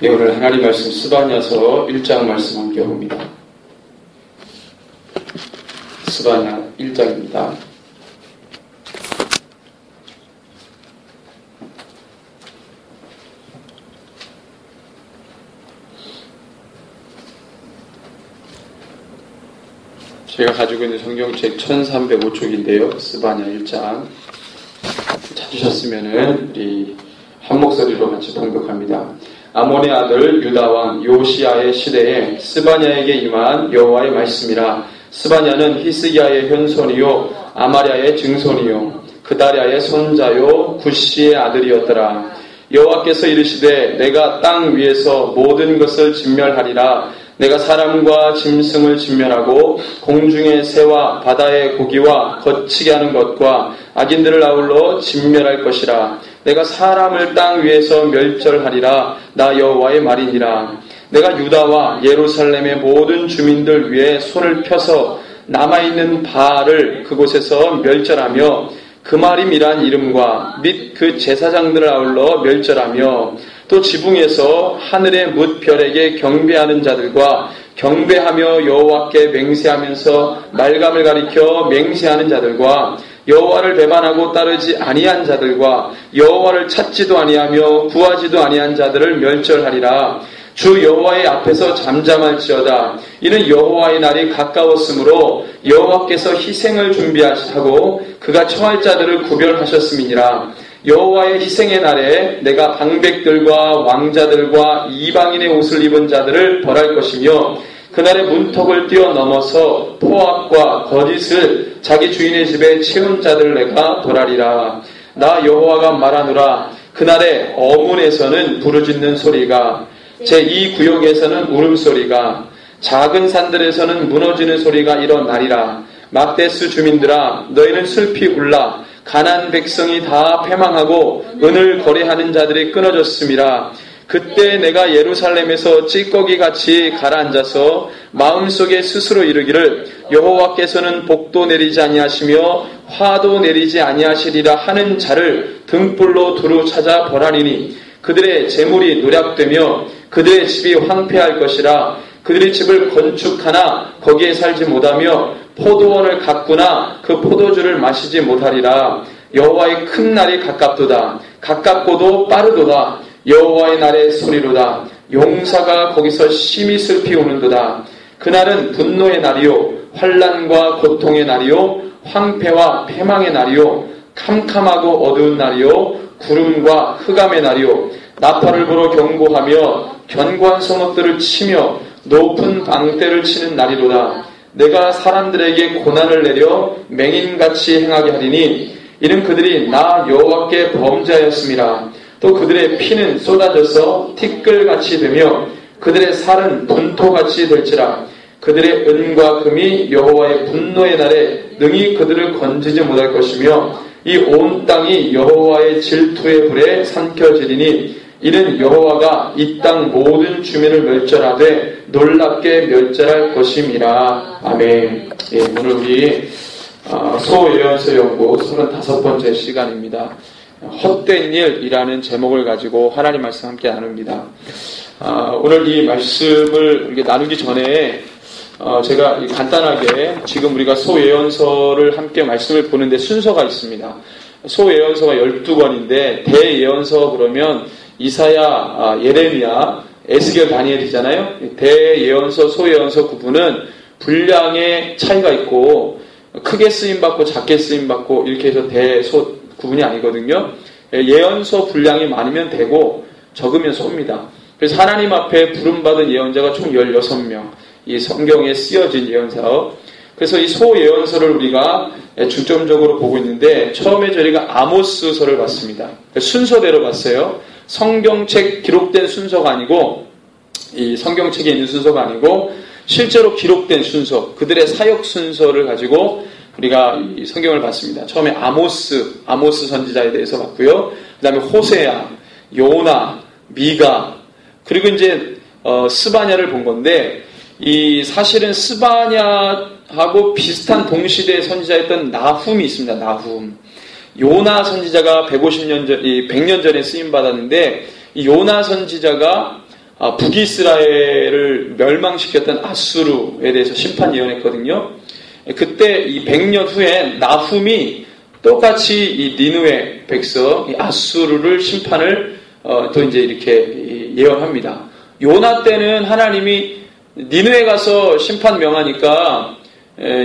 네, 오늘 하나님 말씀 스바냐서 1장 말씀 함께 봅니다. 스바냐 1장입니다. 제가 가지고 있는 성경책 1305쪽인데요. 스바냐 1장 찾으셨으면은 우리 한 목소리로 같이 봉독합니다. 아몬의 아들 유다왕 요시야의 시대에 스바냐에게 임한 여호와의 말씀이라. 스바냐는 히스기야의 현손이요 아마랴의 증손이요 그다랴의 손자요 구시의 아들이었더라. 여호와께서 이르시되 내가 땅 위에서 모든 것을 진멸하리라. 내가 사람과 짐승을 진멸하고 공중의 새와 바다의 고기와 거치게 하는 것과 악인들을 아울러 진멸할 것이라. 내가 사람을 땅 위에서 멸절하리라. 나 여호와의 말이니라. 내가 유다와 예루살렘의 모든 주민들 위에 손을 펴서 남아있는 바알을 그곳에서 멸절하며 그마림이란 이름과 및 그 제사장들을 아울러 멸절하며 또 지붕에서 하늘의 뭇별에게 경배하는 자들과 경배하며 여호와께 맹세하면서 말감을 가리켜 맹세하는 자들과 여호와를 배반하고 따르지 아니한 자들과 여호와를 찾지도 아니하며 구하지도 아니한 자들을 멸절하리라. 주 여호와의 앞에서 잠잠할지어다. 이는 여호와의 날이 가까웠으므로 여호와께서 희생을 준비하시고 그가 청할 자들을 구별하셨음이니라. 여호와의 희생의 날에 내가 방백들과 왕자들과 이방인의 옷을 입은 자들을 벌할 것이며 그날의 문턱을 뛰어넘어서 포악과 거짓을 자기 주인의 집에 채운 자들을 내가 벌하리라. 나 여호와가 말하노라. 그날에 어문에서는 부르짖는 소리가 제2구역에서는 울음소리가 작은 산들에서는 무너지는 소리가 일어나리라. 막데스 주민들아 너희는 슬피 울라. 가나안 백성이 다 패망하고 은을 거래하는 자들이 끊어졌음이라. 그때 내가 예루살렘에서 찌꺼기같이 가라앉아서 마음속에 스스로 이르기를 여호와께서는 복도 내리지 아니하시며 화도 내리지 아니하시리라 하는 자를 등불로 두루 찾아 벌하리니 그들의 재물이 노략되며 그들의 집이 황폐할 것이라. 그들의 집을 건축하나 거기에 살지 못하며 포도원을 가꾸나 그 포도주를 마시지 못하리라. 여호와의 큰 날이 가깝도다. 가깝고도 빠르도다. 여호와의 날의 소리로다. 용사가 거기서 심히 슬피 우는도다. 그날은 분노의 날이요 환난과 고통의 날이요 황폐와 패망의 날이요 캄캄하고 어두운 날이요 구름과 흑암의 날이요 나팔을 불어 경고하며 견고한 성읍들을 치며 높은 방대를 치는 날이로다. 내가 사람들에게 고난을 내려 맹인같이 행하게 하리니 이는 그들이 나 여호와께 범죄하였음이라. 또 그들의 피는 쏟아져서 티끌같이 되며 그들의 살은 분토같이 될지라. 그들의 은과 금이 여호와의 분노의 날에 능히 그들을 건지지 못할 것이며 이 온 땅이 여호와의 질투의 불에 삼켜지리니 이는 여호와가 이 땅 모든 주민을 멸절하되 놀랍게 멸절할 것임이라. 아멘. 예, 오늘 우리 소예언서 연구 35번째 시간입니다. 헛된 일이라는 제목을 가지고 하나님 말씀 함께 나눕니다. 오늘 이 말씀을 이렇게 나누기 전에 제가 간단하게 지금 우리가 소예언서를 함께 말씀을 보는데 순서가 있습니다. 소예언서가 12권인데 대예언서 그러면 이사야, 예레미야, 에스겔, 다니엘이잖아요. 대예언서, 소예언서 구분은 분량의 차이가 있고 크게 쓰임받고 작게 쓰임받고 이렇게 해서 대소 구분이 아니거든요. 예언서 분량이 많으면 대고 적으면 소입니다. 그래서 하나님 앞에 부름받은 예언자가 총 16명 이 성경에 쓰여진 예언서. 그래서 이 소예언서를 우리가 중점적으로 보고 있는데 처음에 저희가 아모스서를 봤습니다. 순서대로 봤어요. 성경책 기록된 순서가 아니고 이 성경책에 있는 순서가 아니고 실제로 기록된 순서, 그들의 사역 순서를 가지고 우리가 이 성경을 봤습니다. 처음에 아모스 선지자에 대해서 봤고요. 그 다음에 호세야, 요나, 미가, 그리고 이제 스바냐를 본 건데 이 사실은 스바냐하고 비슷한 동시대의 선지자였던 나훔이 있습니다. 나훔. 요나 선지자가 100년 전에 쓰임 받았는데 이 요나 선지자가 북이스라엘을 멸망시켰던 아수르에 대해서 심판 예언했거든요. 그때 이 100년 후에 나훔이 똑같이 이 니느웨 백성, 이 아수르를 심판을 또 이제 이렇게 예언합니다. 요나 때는 하나님이 니느웨 가서 심판 명하니까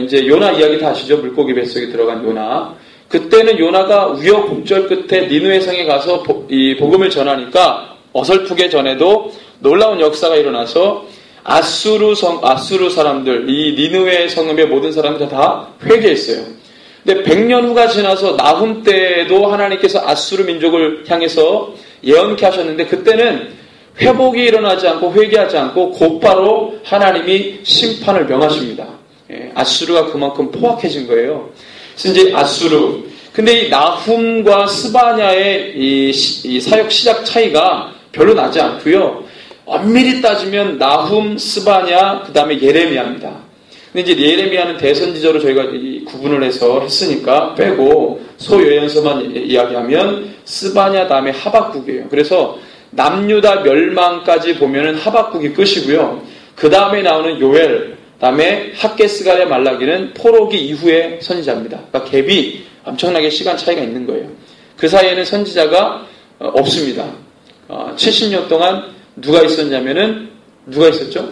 이제 요나 이야기 다 아시죠? 물고기 뱃속에 들어간 요나. 그때는 요나가 우여곡절 끝에 니느웨 성에 가서 이 복음을 전하니까 어설프게 전해도 놀라운 역사가 일어나서 아수르 사람들, 이 니느웨 성읍의 모든 사람들 다 회개했어요. 근데 100년 후가 지나서 나훔 때도 하나님께서 아수르 민족을 향해서 예언케 하셨는데 그때는 회복이 일어나지 않고 회개하지 않고 곧바로 하나님이 심판을 명하십니다. 아수르가 그만큼 포악해진 거예요. 그래서 이제 아수르. 근데 이 나훔과 스바냐의 이 사역 시작 차이가 별로 나지 않고요. 엄밀히 따지면 나훔, 스바냐, 그 다음에 예레미야입니다. 근데 이제 예레미야는 대선지자로 저희가 구분을 해서 했으니까 빼고 소요연서만 이야기하면 스바냐 다음에 하박국이에요. 그래서 남유다 멸망까지 보면은 하박국이 끝이고요. 그 다음에 나오는 요엘, 다음에 학개스가랴 말라기는 포로기 이후의 선지자입니다. 그러니까 갭이 엄청나게 시간 차이가 있는 거예요. 그 사이에는 선지자가 없습니다. 70년 동안 누가 있었냐면은 누가 있었죠?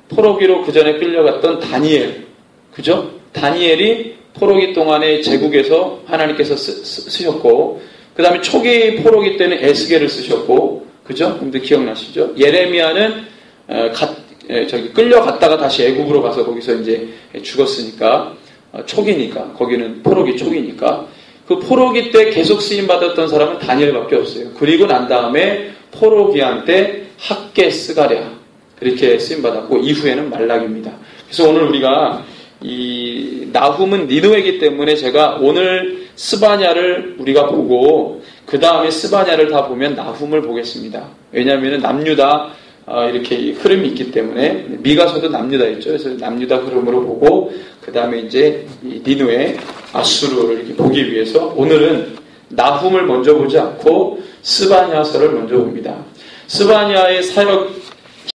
포로기로 그 전에 끌려갔던 다니엘, 그죠? 다니엘이 포로기 동안에 제국에서 하나님께서 쓰셨고, 그 다음에 초기 포로기 때는 에스겔을 쓰셨고, 그죠? 근데 기억나시죠? 예레미야는 끌려갔다가 다시 애국으로 가서 거기서 이제 죽었으니까 초기니까 거기는 포로기 초기니까 그 포로기 때 계속 쓰임 받았던 사람은 다니엘밖에 없어요. 그리고 난 다음에 포로기한 때 학개스가랴 그렇게 쓰임 받았고 이후에는 말락입니다. 그래서 오늘 우리가 이 나훔은 니느웨이기 때문에 제가 오늘 스바냐를 우리가 보고 그 다음에 스바냐를 다 보면 나훔을 보겠습니다. 왜냐하면 남유다 이렇게 흐름이 있기 때문에 미가서도 남유다였죠. 그래서 남유다 흐름으로 보고 그 다음에 이제 니느웨 아수르를 이렇게 보기 위해서 오늘은 나훔을 먼저 보지 않고 스바냐서를 먼저 봅니다. 스바냐의 사역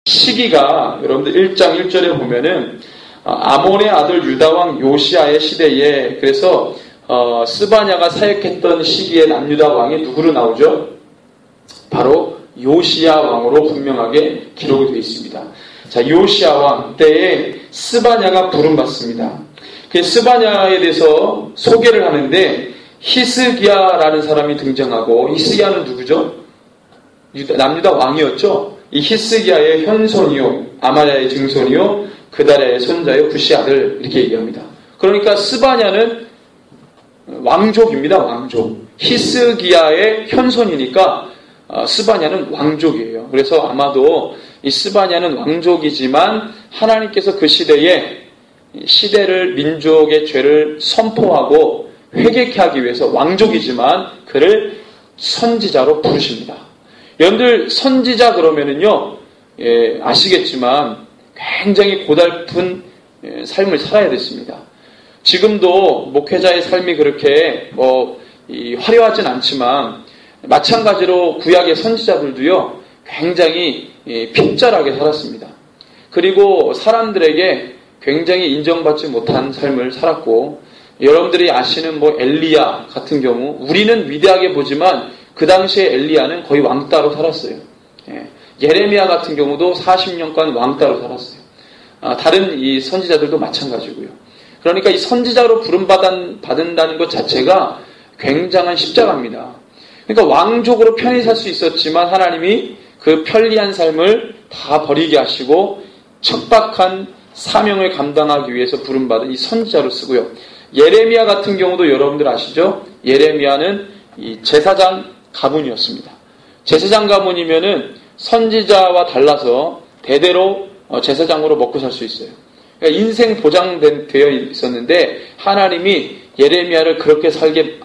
시기가 여러분들 1장 1절에 보면은 아몬의 아들 유다왕 요시아의 시대에 그래서 스바냐가 사역했던 시기에 남유다 왕이 누구로 나오죠? 바로 요시야 왕으로 분명하게 기록이 되어 있습니다. 자, 요시야 왕 때에 스바냐가 부름받습니다. 그 스바냐에 대해서 소개를 하는데 히스기야라는 사람이 등장하고 히스기야는 누구죠? 남유다 왕이었죠. 이 히스기야의 현손이요, 아마랴의 증손이요, 그다랴의 손자요, 구시 아들 이렇게 얘기합니다. 그러니까 스바냐는 왕족입니다. 왕족. 히스기야의 현손이니까 스바냐는 왕족이에요. 그래서 아마도 이 스바냐는 왕족이지만 하나님께서 그 시대를 민족의 죄를 선포하고 회개케 하기 위해서 왕족이지만 그를 선지자로 부르십니다. 여러분들 선지자 그러면은요, 아시겠지만 굉장히 고달픈 삶을 살아야 됐습니다. 지금도 목회자의 삶이 그렇게 화려하진 않지만 마찬가지로 구약의 선지자들도요 굉장히 핍절하게 살았습니다. 그리고 사람들에게 굉장히 인정받지 못한 삶을 살았고 여러분들이 아시는 엘리야 같은 경우 우리는 위대하게 보지만 그 당시에 엘리야는 거의 왕따로 살았어요. 예레미야 같은 경우도 40년간 왕따로 살았어요. 다른 이 선지자들도 마찬가지고요. 그러니까 이 선지자로 부름받는다는 것 자체가 굉장한 십자가입니다. 그러니까 왕족으로 편히 살 수 있었지만 하나님이 그 편리한 삶을 다 버리게 하시고 척박한 사명을 감당하기 위해서 부름받은 이 선지자로 쓰고요. 예레미야 같은 경우도 여러분들 아시죠? 예레미야는 이 제사장 가문이었습니다. 제사장 가문이면은 선지자와 달라서 대대로 제사장으로 먹고 살 수 있어요. 그러니까 인생 보장되어 있었는데 하나님이 예레미야를 그렇게 살게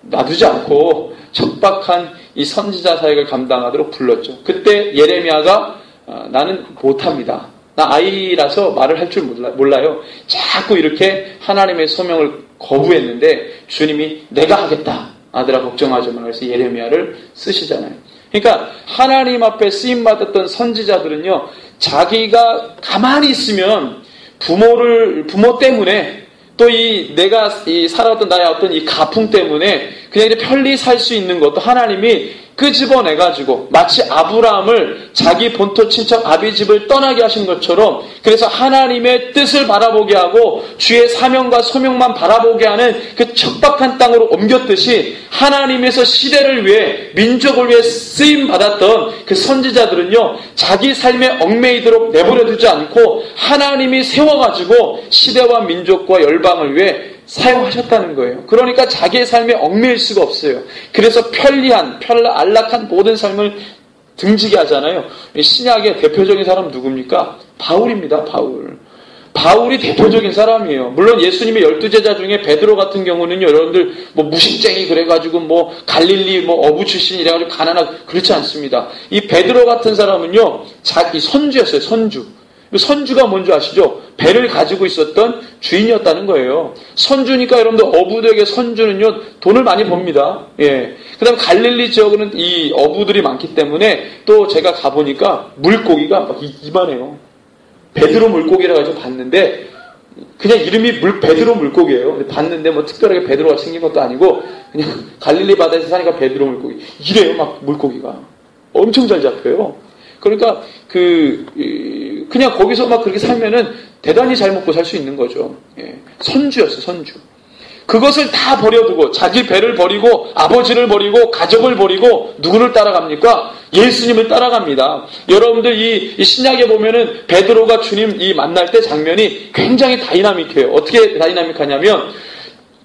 놔두지 않고 척박한 이 선지자 사역을 감당하도록 불렀죠. 그때 예레미야가 나는 못합니다. 나 아이라서 말을 할 줄 몰라요. 자꾸 이렇게 하나님의 소명을 거부했는데 주님이 내가 하겠다. 아들아 걱정하지 마. 그래서 예레미야를 쓰시잖아요. 그러니까 하나님 앞에 쓰임받았던 선지자들은요, 자기가 가만히 있으면 부모 때문에 또 내가 살아왔던 나의 어떤 이 가풍 때문에 그냥 이렇게 편리 살 수 있는 것도 하나님이 끄집어내가지고 마치 아브라함을 자기 본토 친척 아비집을 떠나게 하신 것처럼, 그래서 하나님의 뜻을 바라보게 하고 주의 사명과 소명만 바라보게 하는 그 척박한 땅으로 옮겼듯이, 하나님에서 시대를 위해 민족을 위해 쓰임받았던 그 선지자들은요, 자기 삶에 얽매이도록 내버려두지 않고 하나님이 세워가지고 시대와 민족과 열방을 위해 사용하셨다는 거예요. 그러니까 자기의 삶에 얽매일 수가 없어요. 그래서 안락한 모든 삶을 등지게 하잖아요. 신약의 대표적인 사람 누굽니까? 바울입니다. 바울이 대표적인 사람이에요. 물론 예수님의 12제자 중에 베드로 같은 경우는요, 여러분들 무식쟁이 그래가지고 갈릴리 어부 출신 이래가지고 가난하고 그렇지 않습니다. 이 베드로 같은 사람은요, 자기 선주였어요. 선주가 뭔지 아시죠? 배를 가지고 있었던 주인이었다는 거예요. 선주니까 여러분들 어부들에게 선주는요, 돈을 많이 법니다. 예. 그 다음에 갈릴리 지역은 이 어부들이 많기 때문에 또 제가 가보니까 물고기가 막 이만해요. 베드로 물고기라고 해서 봤는데, 그냥 이름이 베드로 물고기예요. 근데 봤는데 특별하게 베드로가 생긴 것도 아니고, 그냥 갈릴리 바다에서 사니까 베드로 물고기. 이래요, 막 물고기가. 엄청 잘 잡혀요. 그러니까 그냥 거기서 막 그렇게 살면은 대단히 잘 먹고 살 수 있는 거죠. 예. 선주였어요, 선주. 그것을 다 버려두고 자기 배를 버리고 아버지를 버리고 가족을 버리고 누구를 따라갑니까? 예수님을 따라갑니다. 여러분들 이 신약에 보면은 베드로가 주님 만날 때 장면이 굉장히 다이나믹해요. 어떻게 다이나믹하냐면,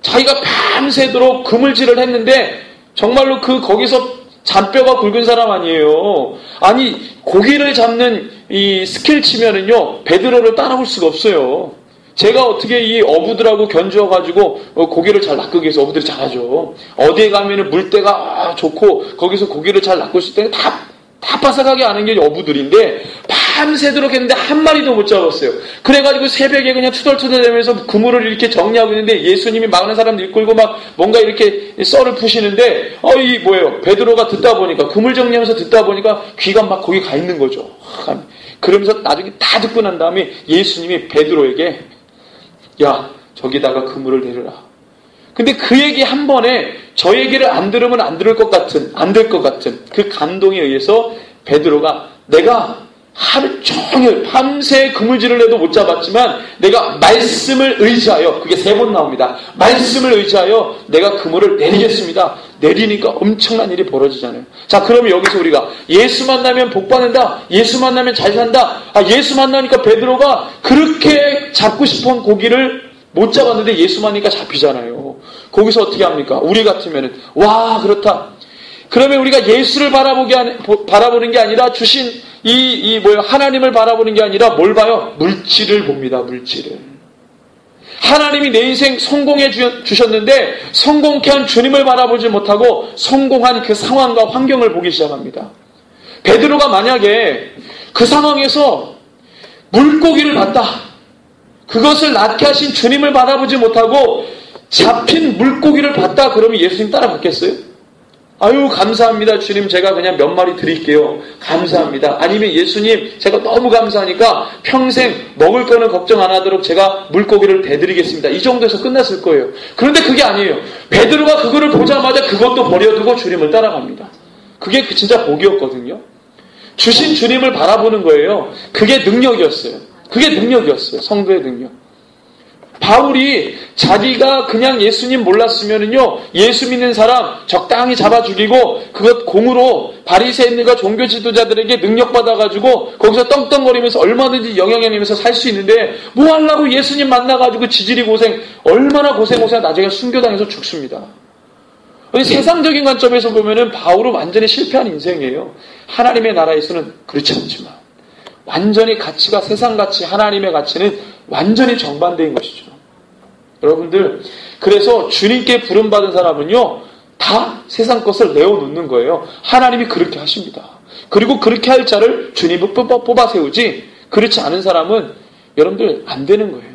자기가 밤새도록 그물질을 했는데 정말로 거기서 잔뼈가 굵은 사람 아니에요. 아니, 고기를 잡는 이 스킬 치면은요, 베드로를 따라올 수가 없어요. 제가 어떻게 이 어부들하고 견주어가지고 고기를 잘 낚기 위해서, 어부들이 잘하죠. 어디에 가면은 물때가 좋고 거기서 고기를 잘 낚을 수 있다는 다 바삭하게 아는 게 어부들인데, 밤새도록 했는데 한 마리도 못 잡았어요. 그래가지고 새벽에 그냥 투덜투덜대면서 그물을 이렇게 정리하고 있는데, 예수님이 많은 사람들 이끌고 막 뭔가 이렇게 썰을 푸시는데, 이 뭐예요? 베드로가 듣다 보니까, 그물 정리하면서 듣다 보니까 귀가 막 거기 가 있는 거죠. 그러면서 나중에 다 듣고 난 다음에 예수님이 베드로에게, 야, 저기다가 그물을 내려라. 근데 그 얘기 한 번에 저 얘기를 안 들으면 안 될 것 같은 그 감동에 의해서 베드로가, 내가 하루 종일 밤새 그물질을 해도 못 잡았지만 내가 말씀을 의지하여, 그게 3번 나옵니다. 말씀을 의지하여 내가 그물을 내리겠습니다. 내리니까 엄청난 일이 벌어지잖아요. 자, 그러면 여기서 우리가 예수 만나면 복 받는다, 예수 만나면 잘 산다. 예수 만나니까 베드로가 그렇게 잡고 싶은 고기를 못 잡았는데 예수 만나니까 잡히잖아요. 거기서 어떻게 합니까? 우리 같으면은, 와, 그렇다. 그러면 우리가 예수를 바라보는 게 아니라 주신 하나님을 바라보는 게 아니라 뭘 봐요? 물질을 봅니다, 물질을. 하나님이 내 인생 성공해 주셨는데 성공케 한 주님을 바라보지 못하고 성공한 그 상황과 환경을 보기 시작합니다. 베드로가 만약에 그 상황에서 물고기를 봤다, 그것을 낳게 하신 주님을 바라보지 못하고 잡힌 물고기를 봤다, 그러면 예수님 따라갔겠어요? 아유, 감사합니다, 주님, 제가 그냥 몇 마리 드릴게요. 감사합니다. 아니면 예수님, 제가 너무 감사하니까 평생 먹을 거는 걱정 안 하도록 제가 물고기를 대드리겠습니다. 이 정도에서 끝났을 거예요. 그런데 그게 아니에요. 베드로가 그거를 보자마자 그것도 버려두고 주님을 따라갑니다. 그게 진짜 복이었거든요. 주신 주님을 바라보는 거예요. 그게 능력이었어요. 성도의 능력. 바울이 자기가 그냥 예수님 몰랐으면은요, 예수 믿는 사람 적당히 잡아 죽이고 그것 공으로 바리새인들과 종교 지도자들에게 능력 받아가지고 거기서 떵떵거리면서 얼마든지 영향력이면서 살 수 있는데, 뭐 하려고 예수님 만나가지고 지질이 얼마나 고생해서 나중에 순교당해서 죽습니다. 세상적인 관점에서 보면은 바울은 완전히 실패한 인생이에요. 하나님의 나라에서는 그렇지 않지만 완전히 가치가, 세상 가치, 하나님의 가치는 완전히 정반대인 것이죠. 여러분들, 그래서 주님께 부름받은 사람은요, 다 세상 것을 내어놓는 거예요. 하나님이 그렇게 하십니다. 그리고 그렇게 할 자를 주님이 뽑아 세우지, 그렇지 않은 사람은 여러분들 안 되는 거예요.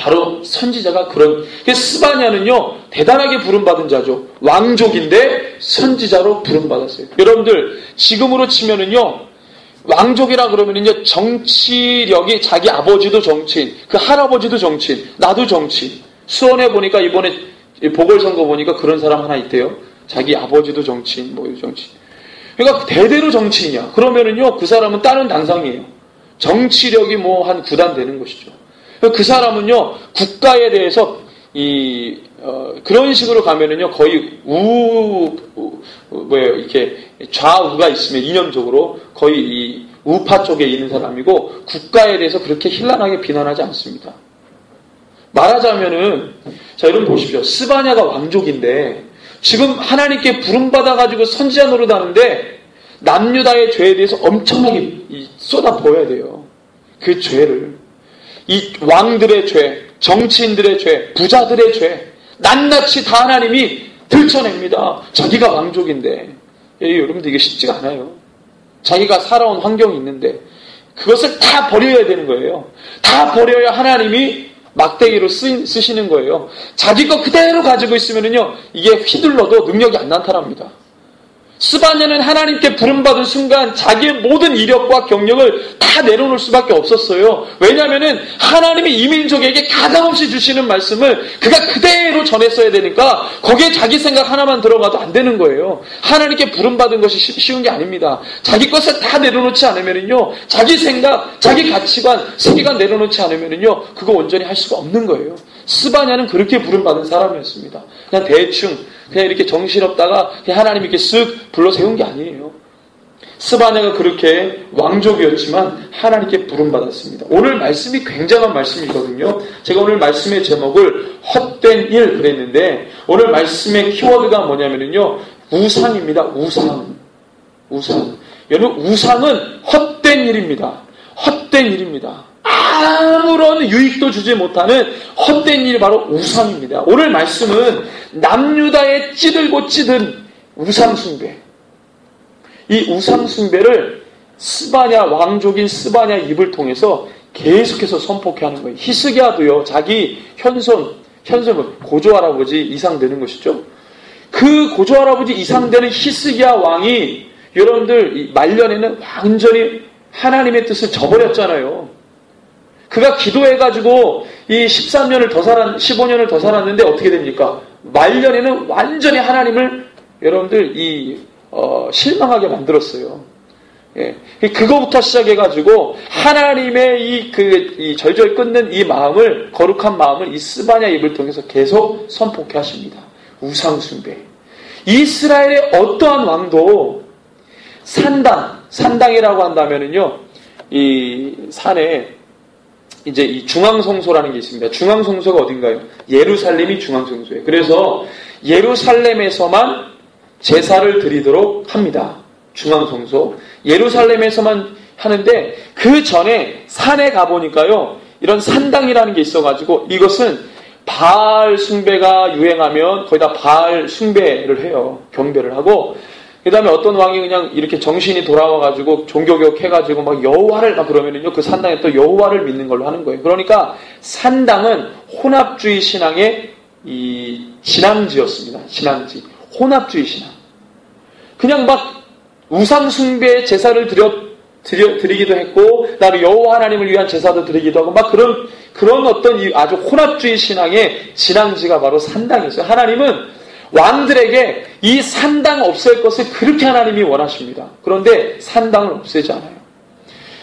바로 선지자가 그런, 스바냐는요, 대단하게 부름받은 자죠. 왕족인데 선지자로 부름받았어요. 여러분들, 지금으로 치면은요, 왕족이라 그러면은요, 정치력이 자기 아버지도 정치인, 그 할아버지도 정치인, 나도 정치인. 수원에 보니까 이번에 보궐선거 보니까 그런 사람 하나 있대요. 자기 아버지도 정치인, 정치인. 그러니까 대대로 정치인이야. 그러면은요, 그 사람은 다른 당상이에요. 정치력이 한 9단 되는 것이죠. 그 사람은요, 국가에 대해서, 그런 식으로 가면은요, 거의 이렇게 좌우가 있으면 이념적으로 거의 이 우파 쪽에 있는 사람이고, 국가에 대해서 그렇게 힐난하게 비난하지 않습니다. 말하자면은, 자, 여러분 보십시오. 스바냐가 왕족인데, 지금 하나님께 부름받아가지고 선지자 노릇하는데, 남유다의 죄에 대해서 엄청나게 쏟아 부어야 돼요. 그 죄를. 이 왕들의 죄, 정치인들의 죄, 부자들의 죄, 낱낱이 다 하나님이 들춰냅니다. 자기가 왕족인데. 여러분들 이게 쉽지가 않아요. 자기가 살아온 환경이 있는데 그것을 다 버려야 되는 거예요. 다 버려야 하나님이 막대기로 쓰시는 거예요. 자기 거 그대로 가지고 있으면요, 이게 휘둘러도 능력이 안 나타납니다. 스바냐는 하나님께 부름받은 순간 자기의 모든 이력과 경력을 다 내려놓을 수밖에 없었어요. 왜냐하면 하나님이 이민족에게 가감없이 주시는 말씀을 그가 그대로 전했어야 되니까 거기에 자기 생각 하나만 들어가도 안 되는 거예요. 하나님께 부름받은 것이 쉬운 게 아닙니다. 자기 것을 다 내려놓지 않으면요, 자기 생각, 자기 가치관, 세계관 내려놓지 않으면요, 그거 온전히 할 수가 없는 거예요. 스바냐는 그렇게 부름받은 사람이었습니다. 그냥 대충 그냥 이렇게 정신없다가 그냥 하나님이 이렇게 쓱 불러 세운 게 아니에요. 스바냐가 그렇게 왕족이었지만 하나님께 부름받았습니다. 오늘 말씀이 굉장한 말씀이거든요. 제가 오늘 말씀의 제목을 헛된 일 그랬는데 오늘 말씀의 키워드가 뭐냐면요, 우상입니다. 우상. 여러분, 우상은 헛된 일입니다. 헛된 일입니다. 아무런 유익도 주지 못하는 헛된 일이 바로 우상입니다. 오늘 말씀은 남유다에 찌들고 찌든 우상숭배. 이 우상숭배를 스바냐, 왕족인 스바냐 입을 통해서 계속해서 선포케 하는 거예요. 히스기야도요, 자기 현손 고조할아버지 이상되는 것이죠. 그 고조할아버지 이상되는 히스기야 왕이 여러분들 말년에는 완전히 하나님의 뜻을 저버렸잖아요. 그가 기도해가지고 이 13년을 더 15년을 더 살았는데 어떻게 됩니까? 말년에는 완전히 하나님을 여러분들 실망하게 만들었어요. 예. 그거부터 시작해가지고 하나님의 이 절절 끊는 이 마음을, 거룩한 마음을 이 스바냐 입을 통해서 계속 선포케 하십니다. 우상숭배. 이스라엘의 어떠한 왕도 산당이라고 한다면은요, 이 산에 이제 이 중앙성소라는 게 있습니다. 중앙성소가 어딘가요? 예루살렘이 중앙성소예요. 그래서 예루살렘에서만 제사를 드리도록 합니다. 중앙성소. 예루살렘에서만 하는데 그 전에 산에 가보니까요, 이런 산당이라는 게 있어가지고 이것은 바알 숭배가 유행하면 거의 다 바알 숭배를 해요. 경배를 하고, 그 다음에 어떤 왕이 그냥 이렇게 정신이 돌아와가지고 종교교육 해가지고 막 여호와를 막 그러면은요, 그 산당에 또 여호와를 믿는 걸로 하는 거예요. 그러니까 산당은 혼합주의 신앙의 이 진앙지였습니다. 진앙지. 혼합주의 신앙. 그냥 막 우상숭배의 제사를 드리기도 했고, 그다음에 여호와 하나님을 위한 제사도 드리기도 하고, 막 그런 어떤 이 아주 혼합주의 신앙의 진앙지가 바로 산당이었어요. 하나님은 왕들에게 이 산당 없앨 것을 그렇게 하나님이 원하십니다. 그런데 산당을 없애지 않아요.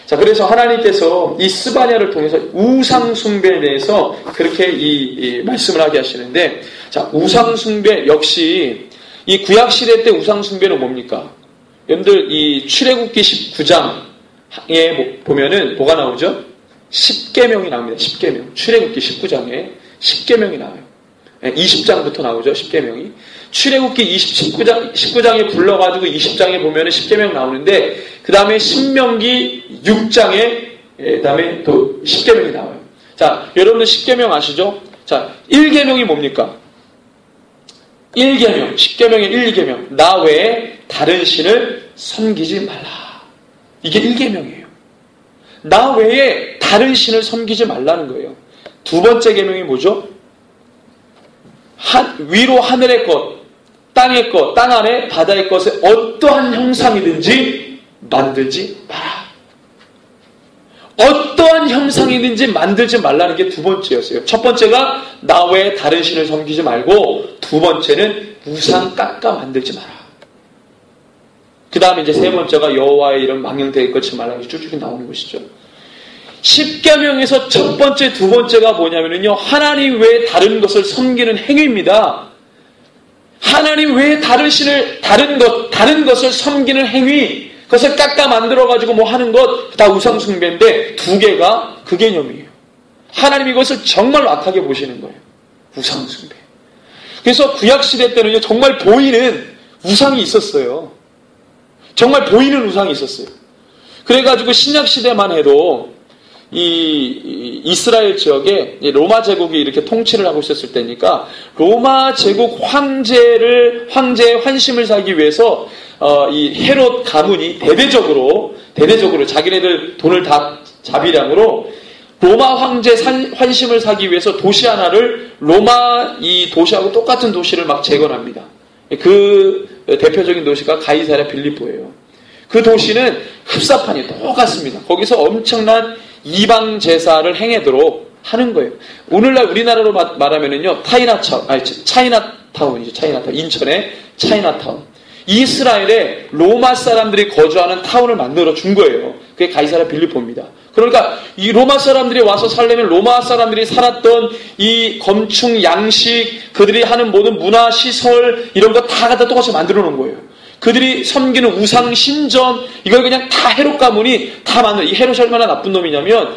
자, 그래서 하나님께서 이 스바냐를 통해서 우상숭배에 대해서 그렇게 이 말씀을 하게 하시는데, 자, 우상숭배 역시 이 구약시대 때 우상숭배는 뭡니까? 여러분들 이 출애굽기 19장에 보면은 뭐가 나오죠? 10계명이 나옵니다. 10계명. 출애굽기 19장에 10계명이 나와요. 20장부터 나오죠. 10계명이. 출애굽기 19장에 불러가지고 20장에 보면은 10계명 나오는데, 그 다음에 신명기 6장에, 그 다음에 또 10계명이 나와요. 자, 여러분들 10계명 아시죠? 자, 1계명이 뭡니까? 1계명, 10계명의 1계명. 나 외에 다른 신을 섬기지 말라. 이게 1계명이에요. 나 외에 다른 신을 섬기지 말라는 거예요. 두 번째 계명이 뭐죠? 위로 하늘의 것, 땅의 것, 땅 안에 바다의 것에 어떠한 형상이든지 만들지 마라. 어떠한 형상이든지 만들지 말라는 게 두 번째였어요. 첫 번째가 나 외에 다른 신을 섬기지 말고, 두 번째는 우상 깎아 만들지 마라. 그 다음에 이제 세 번째가 여호와의 이름 망령되게 끊지 말라. 쭉쭉 나오는 것이죠. 십계명에서 첫 번째, 두 번째가 뭐냐면요, 하나님 외에 다른 것을 섬기는 행위입니다. 하나님 외에 다른 신을, 다른 것을 섬기는 행위, 그것을 깎아 만들어가지고 뭐 하는 것, 다 우상숭배인데, 두 개가 그 개념이에요. 하나님이 이것을 정말 악하게 보시는 거예요. 우상숭배. 그래서 구약시대 때는요, 정말 보이는 우상이 있었어요. 정말 보이는 우상이 있었어요. 그래가지고 신약시대만 해도, 이 이스라엘 지역에 로마 제국이 이렇게 통치를 하고 있었을 때니까 로마 제국 황제의 환심을 사기 위해서 이 헤롯 가문이 대대적으로 자기네들 돈을 다 자비량으로 로마 황제 환심을 사기 위해서 도시 하나를 로마 이 도시하고 똑같은 도시를 막 재건합니다. 그 대표적인 도시가 가이사랴 빌립보예요. 그 도시는 흡사판이 똑같습니다. 거기서 엄청난 이방 제사를 행하도록 하는 거예요. 오늘날 우리나라로 말하면은요, 차이나타운이죠. 차이나타운. 인천의 차이나타운. 이스라엘에 로마 사람들이 거주하는 타운을 만들어 준 거예요. 그게 가이사랴 빌립보입니다. 그러니까 이 로마 사람들이 와서 살려면 로마 사람들이 살았던 이 건축, 양식, 그들이 하는 모든 문화, 시설, 이런 거 다 갖다 똑같이 만들어 놓은 거예요. 그들이 섬기는 우상, 신전, 이걸 그냥 다 헤롯 가문이 다 이 헤롯이 얼마나 나쁜 놈이냐면,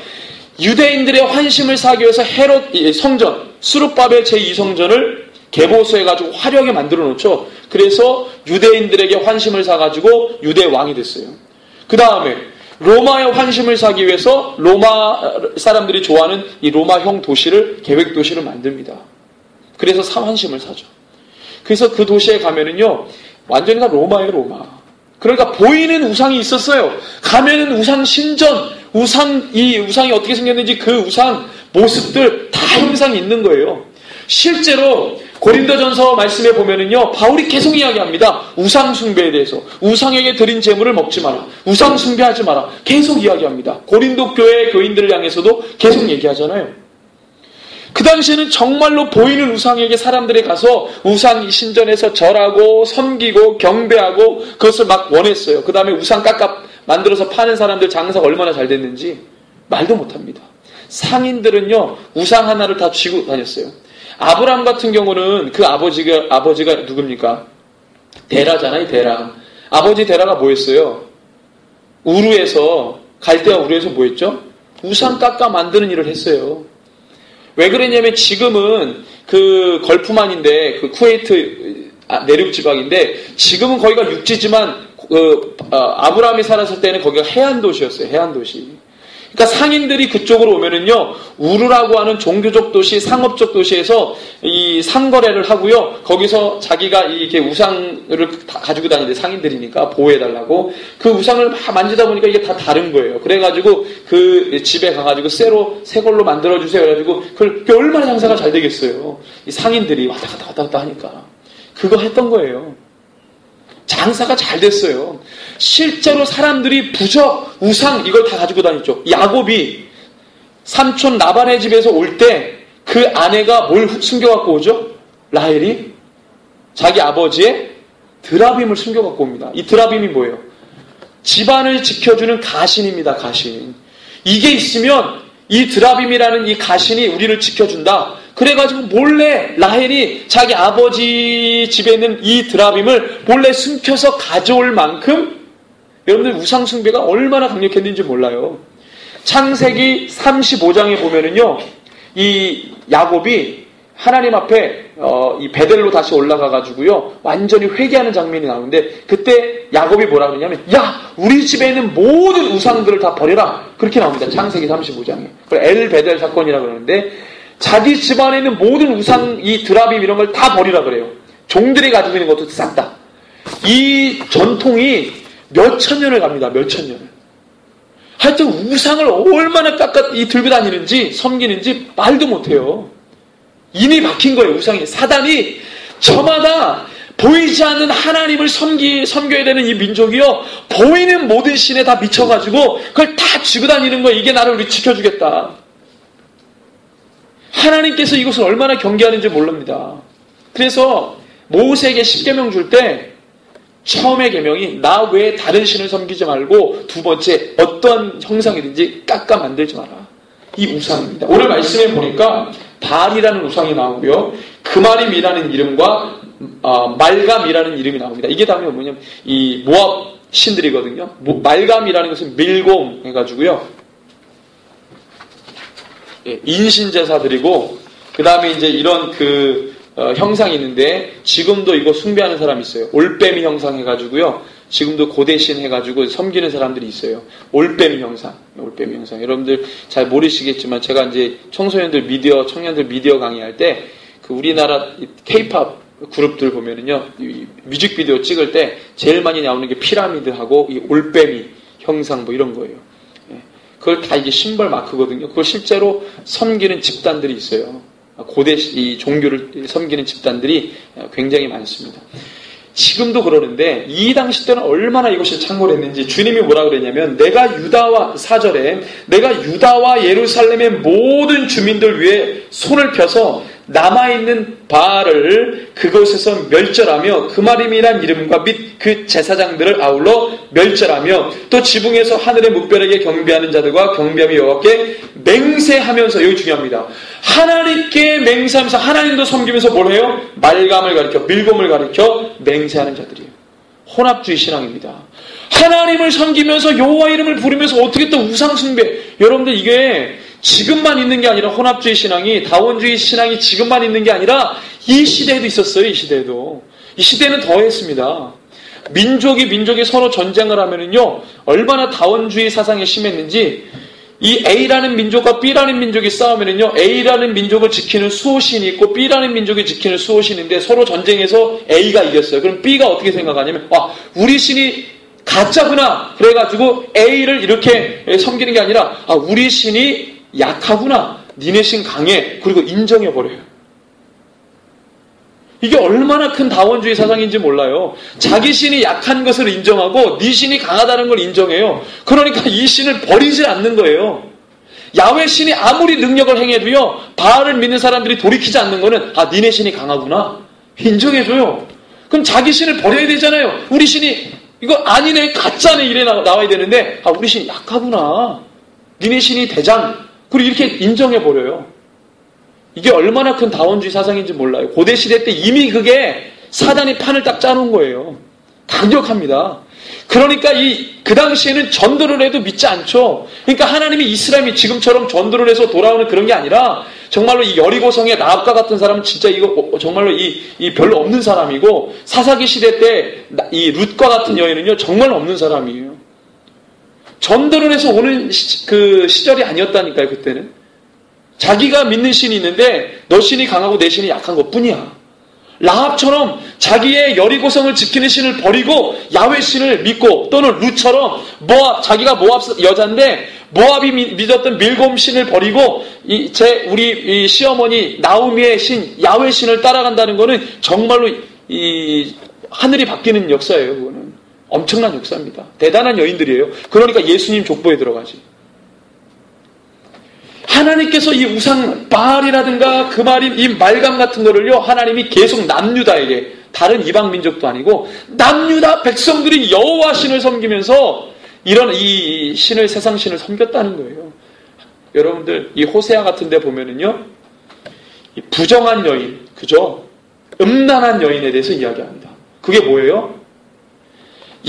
유대인들의 환심을 사기 위해서 헤롯 성전, 수르바벨 제2성전을 개보수해가지고 화려하게 만들어 놓죠. 그래서 유대인들에게 환심을 사가지고 유대 왕이 됐어요. 그 다음에 로마의 환심을 사기 위해서 로마 사람들이 좋아하는 이 로마형 도시를, 계획 도시를 만듭니다. 그래서 환심을 사죠. 그래서 그 도시에 가면은요, 완전히 다 로마예요, 로마. 그러니까 보이는 우상이 있었어요. 가면은 우상 신전, 이 우상이 어떻게 생겼는지 그 우상 모습들 다 형상이 있는 거예요. 실제로 고린도전서 말씀에 보면은요, 바울이 계속 이야기합니다. 우상 숭배에 대해서. 우상에게 드린 제물을 먹지 마라. 우상 숭배하지 마라. 계속 이야기합니다. 고린도 교회 교인들을 향해서도 계속 얘기하잖아요. 그 당시에는 정말로 보이는 우상에게 사람들이 가서 우상 신전에서 절하고 섬기고 경배하고 그것을 막 원했어요. 그 다음에 우상 깎아 만들어서 파는 사람들 장사가 얼마나 잘 됐는지 말도 못합니다. 상인들은요, 우상 하나를 다 쥐고 다녔어요. 아브람 같은 경우는 그 아버지가 누굽니까? 데라잖아요, 데라. 아버지 데라가 뭐였어요? 갈대아 우르에서 뭐였죠? 우상 깎아 만드는 일을 했어요. 왜 그랬냐면 지금은 그 걸프만인데, 그 쿠웨이트 내륙 지방인데, 지금은 거기가 육지지만 아브라함이 살았을 때는 거기가 해안 도시였어요. 해안 도시. 그러니까 상인들이 그쪽으로 오면은요, 우르라고 하는 종교적 도시, 상업적 도시에서 이 상거래를 하고요, 거기서 자기가 이렇게 우상을 가지고 다니는데, 상인들이니까 보호해달라고 그 우상을 막 만지다 보니까 이게 다 다른 거예요. 그래가지고 그 집에 가가지고 새 걸로 만들어주세요. 그래가지고 그게 얼마나 장사가 잘 되겠어요. 이 상인들이 왔다 갔다 하니까 그거 했던 거예요. 장사가 잘 됐어요. 실제로 사람들이 부적, 우상 이걸 다 가지고 다녔죠. 야곱이 삼촌 라반의 집에서 올 때 그 아내가 뭘 숨겨갖고 오죠? 라헬이 자기 아버지의 드라빔을 숨겨갖고 옵니다. 이 드라빔이 뭐예요? 집안을 지켜주는 가신입니다. 가신. 이게 있으면 이 드라빔이라는 이 가신이 우리를 지켜준다. 그래가지고 몰래 라헬이 자기 아버지 집에 있는 이 드라빔을 몰래 숨겨서 가져올 만큼 여러분들 우상 숭배가 얼마나 강력했는지 몰라요. 창세기 35장에 보면은요, 이 야곱이 하나님 앞에 이 베델로 다시 올라가가지고요, 완전히 회개하는 장면이 나오는데, 그때 야곱이 뭐라 그러냐면, 야, 우리 집에 있는 모든 우상들을 다 버려라. 그렇게 나옵니다. 창세기 35장에. 그걸 엘 베델 사건이라고 그러는데, 자기 집안에 있는 모든 우상, 이 드라빔 이런 걸 다 버리라 그래요. 종들이 가지고 있는 것도 싹 다. 이 전통이 몇천 년을 갑니다. 몇천 년을. 하여튼 우상을 얼마나 들고 다니는지 섬기는지 말도 못해요. 이미 박힌 거예요. 우상이. 사단이 저마다 보이지 않는 하나님을 섬겨야 되는 이 민족이요, 보이는 모든 신에 다 미쳐가지고 그걸 다 쥐고 다니는 거예요. 이게 나를 우리 지켜주겠다. 하나님께서 이것을 얼마나 경계하는지 모릅니다. 그래서 모세에게 10계명 줄 때 처음의 계명이 나 외에 다른 신을 섬기지 말고, 두 번째 어떤 형상이든지 깎아 만들지 마라. 이 우상입니다. 오늘 말씀에 보니까 발이라는 우상이 나오고요, 그마림이라는 이름과 말감이라는 이름이 나옵니다. 이게 다 뭐냐면 이 모압 신들이거든요. 말감이라는 것은 밀곰 해가지고요, 인신제사들이고, 그 다음에 이제 이런 형상이 있는데, 지금도 이거 숭배하는 사람이 있어요. 올빼미 형상 해가지고요, 지금도 고대신 해가지고 섬기는 사람들이 있어요. 올빼미 형상. 여러분들 잘 모르시겠지만, 제가 이제 청년들 미디어 강의할 때, 우리나라 K-팝 그룹들 보면은요, 뮤직비디오 찍을 때 제일 많이 나오는 게 피라미드하고 이 올빼미 형상 뭐 이런 거예요. 그걸 다 이게 심벌 마크거든요. 그걸 실제로 섬기는 집단들이 있어요. 고대 이 종교를 섬기는 집단들이 굉장히 많습니다. 지금도 그러는데, 이 당시 때는 얼마나 이것이 창궐했는지 주님이 뭐라 그랬냐면, 내가 유다와 예루살렘의 모든 주민들 위해 손을 펴서 남아있는 바알을 그곳에서 멸절하며 그마림이란 이름과 및 그 제사장들을 아울러 멸절하며, 또 지붕에서 하늘의 묵별에게 경배하는 자들과 경배하며 여호와께 맹세하면서, 여기 중요합니다. 하나님께 맹세하면서, 하나님도 섬기면서 뭘 해요? 말감을 가리켜, 밀곰을 가리켜 맹세하는 자들이에요. 혼합주의 신앙입니다. 하나님을 섬기면서 여호와 이름을 부르면서 어떻게 또 우상 숭배. 여러분들, 이게 지금만 있는 게 아니라, 혼합주의 신앙이, 다원주의 신앙이 지금만 있는 게 아니라 이 시대에도 있었어요. 이 시대는 더 했습니다. 민족이 서로 전쟁을 하면은요, 얼마나 다원주의 사상이 심했는지, 이 A라는 민족과 B라는 민족이 싸우면은요, A라는 민족을 지키는 수호신이 있고 B라는 민족이 지키는 수호신인데, 서로 전쟁에서 A가 이겼어요. 그럼 B가 어떻게 생각하냐면, 우리 신이 가짜구나. 그래가지고 A를 이렇게 섬기는 게 아니라, 우리 신이 약하구나. 니네 신 강해. 그리고 인정해버려요. 이게 얼마나 큰 다원주의 사상인지 몰라요. 자기 신이 약한 것을 인정하고 네 신이 강하다는 걸 인정해요. 그러니까 이 신을 버리지 않는 거예요. 야훼 신이 아무리 능력을 행해도요, 바알을 믿는 사람들이 돌이키지 않는 거는, 니네 신이 강하구나. 인정해줘요. 그럼 자기 신을 버려야 되잖아요. 우리 신이 이거 아니네, 가짜네, 이래 나와야 되는데, 우리 신이 약하구나. 니네 신이 대장. 그리고 이렇게 인정해버려요. 이게 얼마나 큰 다원주의 사상인지 몰라요. 고대시대 때 이미 그게 사단이 판을 딱 짜놓은 거예요. 강력합니다. 그러니까 그 당시에는 전도를 해도 믿지 않죠. 그러니까 하나님이 이스라엘이 지금처럼 전도를 해서 돌아오는 그런 게 아니라, 정말로 이 여리고성의 라합과 같은 사람은 진짜 이거 정말로 이 별로 없는 사람이고, 사사기 시대 때 이 룻과 같은 여인은요, 정말 없는 사람이에요. 전도를 해서 오는 그 시절이 아니었다니까요. 그때는 자기가 믿는 신이 있는데 너 신이 강하고 내 신이 약한 것뿐이야. 라합처럼 자기의 여리고성을 지키는 신을 버리고 야훼 신을 믿고, 또는 룻처럼 자기가 모압 여자인데 모압이 믿었던 밀곰 신을 버리고 우리 시어머니 나오미의 신 야훼 신을 따라간다는 거는 정말로 이 하늘이 바뀌는 역사예요. 그거는 엄청난 역사입니다. 대단한 여인들이에요. 그러니까 예수님 족보에 들어가지. 하나님께서 이 우상 바알이라든가 그마림, 이 말감 같은 거를요, 하나님이 계속 남유다에게, 다른 이방 민족도 아니고 남유다 백성들이 여호와 신을 섬기면서 이런 이 신을, 세상 신을 섬겼다는 거예요. 여러분들, 이 호세아 같은 데 보면은요, 이 부정한 여인, 그죠? 음란한 여인에 대해서 이야기합니다. 그게 뭐예요?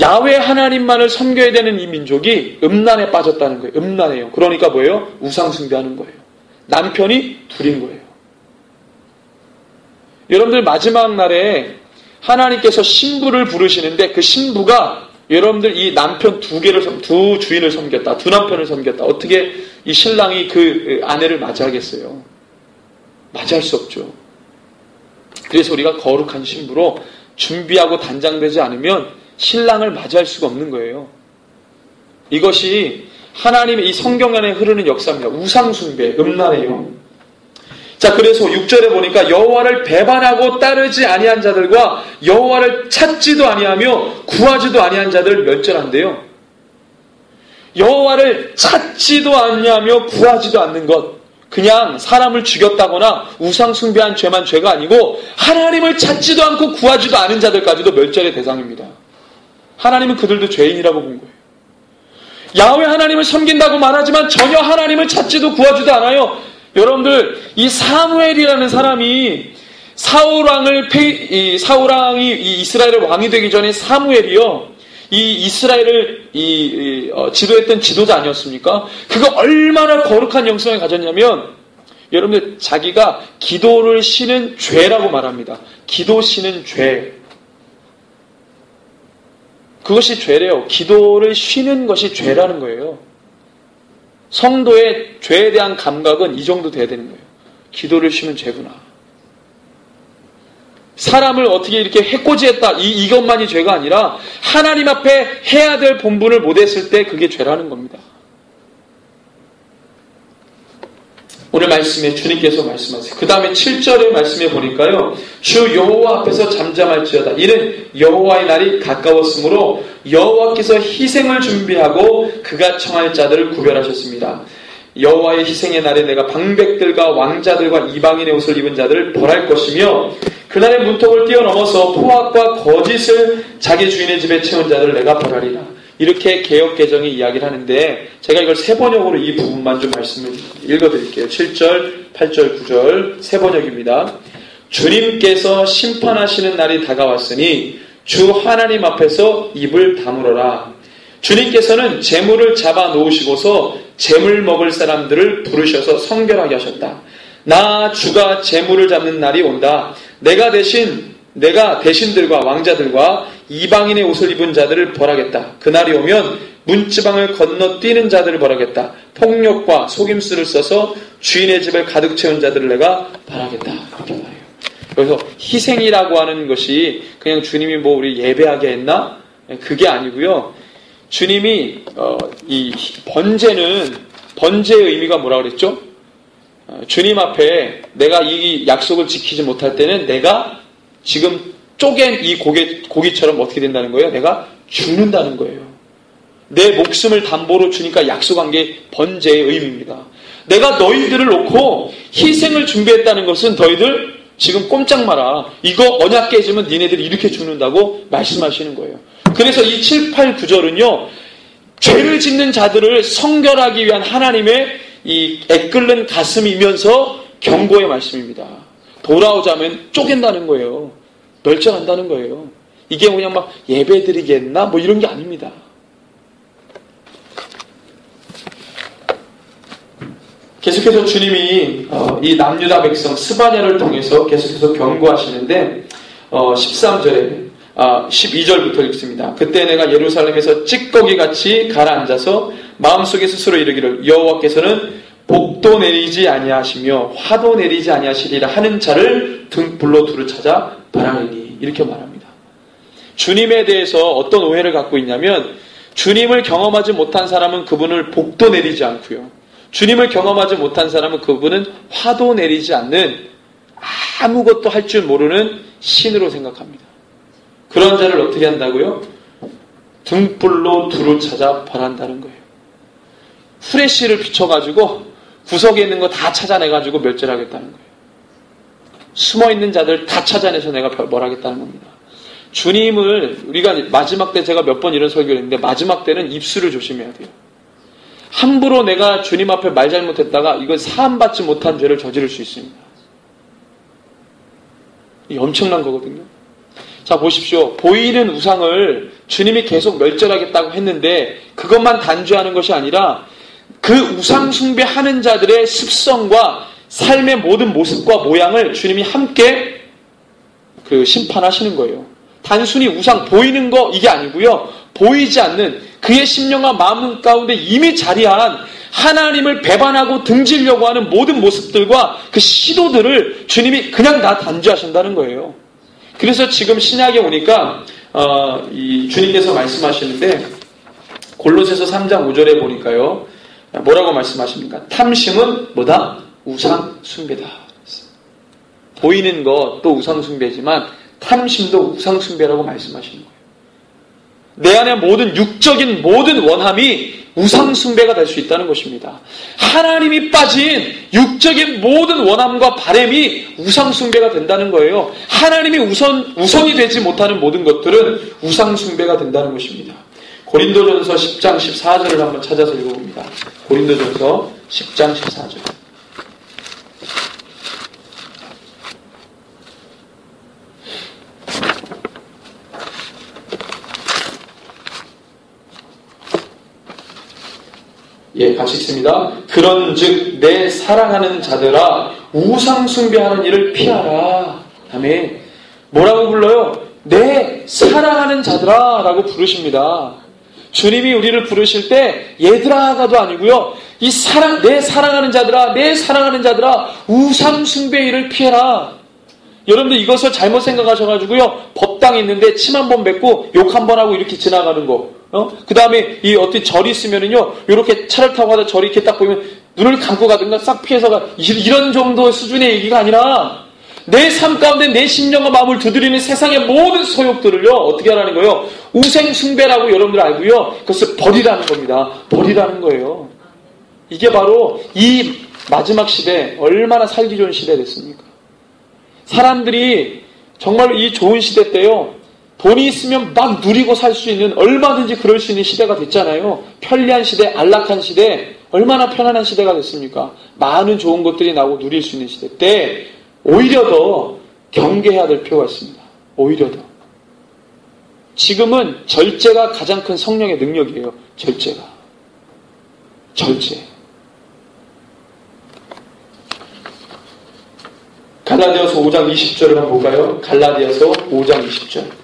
야훼 하나님만을 섬겨야 되는 이 민족이 음란에 빠졌다는 거예요. 음란해요. 그러니까 뭐예요? 우상 숭배하는 거예요. 남편이 둘인 거예요. 여러분들, 마지막 날에 하나님께서 신부를 부르시는데, 그 신부가 여러분들 이 남편 두 주인을 섬겼다. 두 남편을 섬겼다. 어떻게 이 신랑이 그 아내를 맞이하겠어요? 맞이할 수 없죠. 그래서 우리가 거룩한 신부로 준비하고 단장되지 않으면 신랑을 맞이할 수가 없는 거예요. 이것이 하나님의 이 성경 안에 흐르는 역사입니다. 우상숭배, 음란해요. 자, 그래서 6절에 보니까 여호와를 배반하고 따르지 아니한 자들과 여호와를 찾지도 아니하며 구하지도 아니한 자들을 멸절한대요. 여호와를 찾지도 않냐며 구하지도 않는 것, 그냥 사람을 죽였다거나 우상숭배한 죄만 죄가 아니고 하나님을 찾지도 않고 구하지도 않은 자들까지도 멸절의 대상입니다. 하나님은 그들도 죄인이라고 본 거예요. 야훼 하나님을 섬긴다고 말하지만 전혀 하나님을 찾지도 구하지도 않아요. 여러분들, 이 사무엘이라는 사람이 사울왕이 이 이스라엘의 왕이 되기 전에 사무엘이요, 이 이스라엘을 지도했던 지도자 아니었습니까? 그가 얼마나 거룩한 영성을 가졌냐면, 여러분들, 자기가 기도를 쉬는 죄라고 말합니다. 기도 쉬는 죄. 그것이 죄래요. 기도를 쉬는 것이 죄라는 거예요. 성도의 죄에 대한 감각은 이 정도 돼야 되는 거예요. 기도를 쉬면 죄구나. 사람을 어떻게 이렇게 해코지했다, 이것만이 죄가 아니라 하나님 앞에 해야 될 본분을 못했을 때 그게 죄라는 겁니다. 오늘 말씀에 주님께서 말씀하세요. 그 다음에 7절의 말씀에 보니까요, 주 여호와 앞에서 잠잠할지어다. 이는 여호와의 날이 가까웠으므로 여호와께서 희생을 준비하고 그가 청할 자들을 구별하셨습니다. 여호와의 희생의 날에 내가 방백들과 왕자들과 이방인의 옷을 입은 자들을 벌할 것이며 그날의 문턱을 뛰어넘어서 포악과 거짓을 자기 주인의 집에 채운 자들을 내가 벌하리라. 이렇게 개역개정이 이야기를 하는데, 제가 이걸 세 번역으로 이 부분만 좀 말씀을 읽어드릴게요. 7절, 8절, 9절 세 번역입니다. 주님께서 심판하시는 날이 다가왔으니 주 하나님 앞에서 입을 다물어라. 주님께서는 재물을 잡아 놓으시고서 재물 먹을 사람들을 부르셔서 성결하게 하셨다. 나 주가 재물을 잡는 날이 온다. 내가 대신들과 왕자들과 이방인의 옷을 입은 자들을 벌하겠다. 그날이 오면 문지방을 건너뛰는 자들을 벌하겠다. 폭력과 속임수를 써서 주인의 집을 가득 채운 자들을 내가 벌하겠다. 그렇게 말해요. 그래서 희생이라고 하는 것이 그냥 주님이 우리 예배하게 했나? 그게 아니고요. 주님이 이 번제의 의미가 뭐라고 그랬죠? 주님 앞에 내가 이 약속을 지키지 못할 때는 내가 지금 쪼갠 이 고기처럼 어떻게 된다는 거예요? 내가 죽는다는 거예요. 내 목숨을 담보로 주니까 약속한 게 번제의 의미입니다. 내가 너희들을 놓고 희생을 준비했다는 것은 너희들 지금 꼼짝 마라. 이거 언약 깨지면 니네들이 이렇게 죽는다고 말씀하시는 거예요. 그래서 이 7, 8, 9절은요. 죄를 짓는 자들을 성결하기 위한 하나님의 이 애끓는 가슴이면서 경고의 말씀입니다. 돌아오자면 쪼갠다는 거예요. 멸절한다는 거예요. 이게 그냥 막 예배드리겠나? 이런 게 아닙니다. 계속해서 주님이 이 남유다 백성 스바냐를 통해서 계속해서 경고하시는데 13절에 12절부터 읽습니다. 그때 내가 예루살렘에서 찌꺼기같이 가라앉아서 마음속에 스스로 이르기를 여호와께서는 복도 내리지 아니하시며 화도 내리지 아니하시리라 하는 자를 등불로 두루 찾아 바라리니, 이렇게 말합니다. 주님에 대해서 어떤 오해를 갖고 있냐면, 주님을 경험하지 못한 사람은 그분을 복도 내리지 않고요, 주님을 경험하지 못한 사람은 그분은 화도 내리지 않는 아무것도 할 줄 모르는 신으로 생각합니다. 그런 자를 어떻게 한다고요? 등불로 두루 찾아 벌한다는 거예요. 후레쉬를 비춰가지고 구석에 있는 거 다 찾아내가지고 멸절하겠다는 거예요. 숨어있는 자들 다 찾아내서 내가 벌하겠다는 겁니다. 주님을 우리가 마지막 때, 제가 몇 번 이런 설교를 했는데, 마지막 때는 입술을 조심해야 돼요. 함부로 내가 주님 앞에 말 잘못했다가 이건 사함받지 못한 죄를 저지를 수 있습니다. 이게 엄청난 거거든요. 자, 보십시오. 보이는 우상을 주님이 계속 멸절하겠다고 했는데 그것만 단죄하는 것이 아니라 그 우상 숭배하는 자들의 습성과 삶의 모든 모습과 모양을 주님이 함께 심판하시는 거예요. 단순히 우상 보이는 거 이게 아니고요. 보이지 않는 그의 심령과 마음 가운데 이미 자리한 하나님을 배반하고 등지려고 하는 모든 모습들과 그 시도들을 주님이 그냥 다 단죄하신다는 거예요. 그래서 지금 신약에 오니까 이 주님께서 말씀하시는데 골로새서 3장 5절에 보니까요. 뭐라고 말씀하십니까? 탐심은 뭐다? 우상 숭배다. 보이는 것 또 우상 숭배지만 탐심도 우상 숭배라고 말씀하시는 거예요. 내 안에 모든 육적인 모든 원함이 우상 숭배가 될 수 있다는 것입니다. 하나님이 빠진 육적인 모든 원함과 바램이 우상 숭배가 된다는 거예요. 하나님이 우선이 되지 못하는 모든 것들은 우상 숭배가 된다는 것입니다. 고린도전서 10장 14절을 한번 찾아서 읽어봅니다. 고린도전서 10장 14절. 예, 같이 읽습니다. 그런즉 내 사랑하는 자들아 우상 숭배하는 일을 피하라. 아멘. 뭐라고 불러요? 내 사랑하는 자들아 라고 부르십니다. 주님이 우리를 부르실 때 얘들아가도 아니고요. 내 사랑하는 자들아, 내 사랑하는 자들아 우상 숭배 일을 피해라. 여러분들 이것을 잘못 생각하셔가지고요. 법당에 있는데 침 한 번 뱉고 욕 한 번 하고 이렇게 지나가는 거. 그 다음에 이 어떤 절이 있으면은요, 이렇게 차를 타고 가다 절이 이렇게 딱 보이면 눈을 감고 가든가 싹 피해서 가. 이런 정도 수준의 얘기가 아니라 내 삶 가운데 내 심령과 마음을 두드리는 세상의 모든 소욕들을요, 어떻게 하라는 거예요? 우생숭배라고 여러분들 알고요. 그것을 버리라는 겁니다. 버리라는 거예요. 이게 바로 이 마지막 시대, 얼마나 살기 좋은 시대 됐습니까? 사람들이 정말로 이 좋은 시대 때요, 돈이 있으면 막 누리고 살 수 있는, 얼마든지 그럴 수 있는 시대가 됐잖아요. 편리한 시대, 안락한 시대, 얼마나 편안한 시대가 됐습니까? 많은 좋은 것들이 나오고 누릴 수 있는 시대 때 오히려 더 경계해야 될 필요가 있습니다. 오히려 더. 지금은 절제가 가장 큰 성령의 능력이에요. 절제가. 절제. 갈라디아서 5장 20절을 한번 볼까요? 갈라디아서 5장 20절.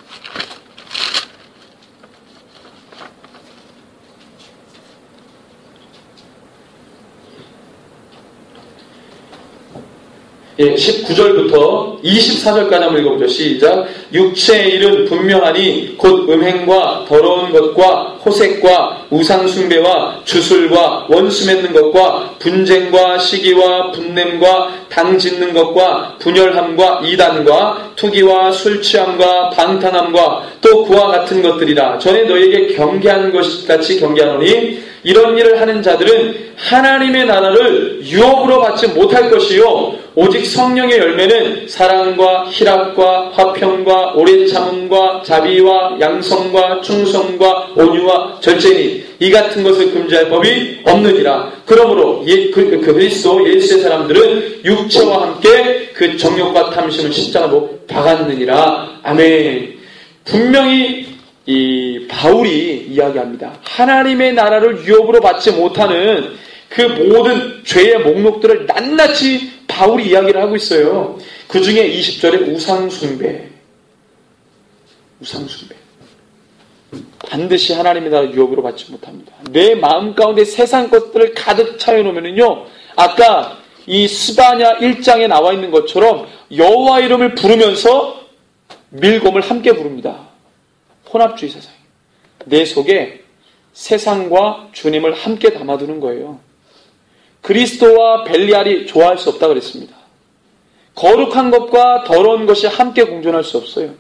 예, 19절부터 24절까지 한번 읽어보죠. 시작. 육체의 일은 분명하니 곧 음행과 더러운 것과 호색과 우상숭배와 주술과 원수 맺는 것과 분쟁과 시기와 분냄과 당 짓는 것과 분열함과 이단과 투기와 술취함과 방탕함과 또 그와 같은 것들이라. 전에 너희에게 경계하는 것 같이 경계하노니 이런 일을 하는 자들은 하나님의 나라를 유업으로 받지 못할 것이요 오직 성령의 열매는 사랑과 희락과 화평과 오래 참음과 자비와 양성과 충성과 온유와 절제니 이 같은 것을 금지할 법이 없느니라. 그러므로 그리스도 예수의 사람들은 육체와 함께 그 정욕과 탐심을 십자가로 박았느니라. 아멘. 분명히 이 바울이 이야기합니다. 하나님의 나라를 유업으로 받지 못하는 그 모든 죄의 목록들을 낱낱이 바울이 이야기를 하고 있어요. 그 중에 20절에 우상숭배. 반드시 하나님의 나라 유업으로 받지 못합니다. 내 마음 가운데 세상 것들을 가득 차여놓으면요, 아까 이 스바냐 1장에 나와 있는 것처럼 여호와 이름을 부르면서 밀곰을 함께 부릅니다. 혼합주의 세상. 내 속에 세상과 주님을 함께 담아두는 거예요. 그리스도와 벨리알이 좋아할 수 없다 그랬습니다. 거룩한 것과 더러운 것이 함께 공존할 수 없어요.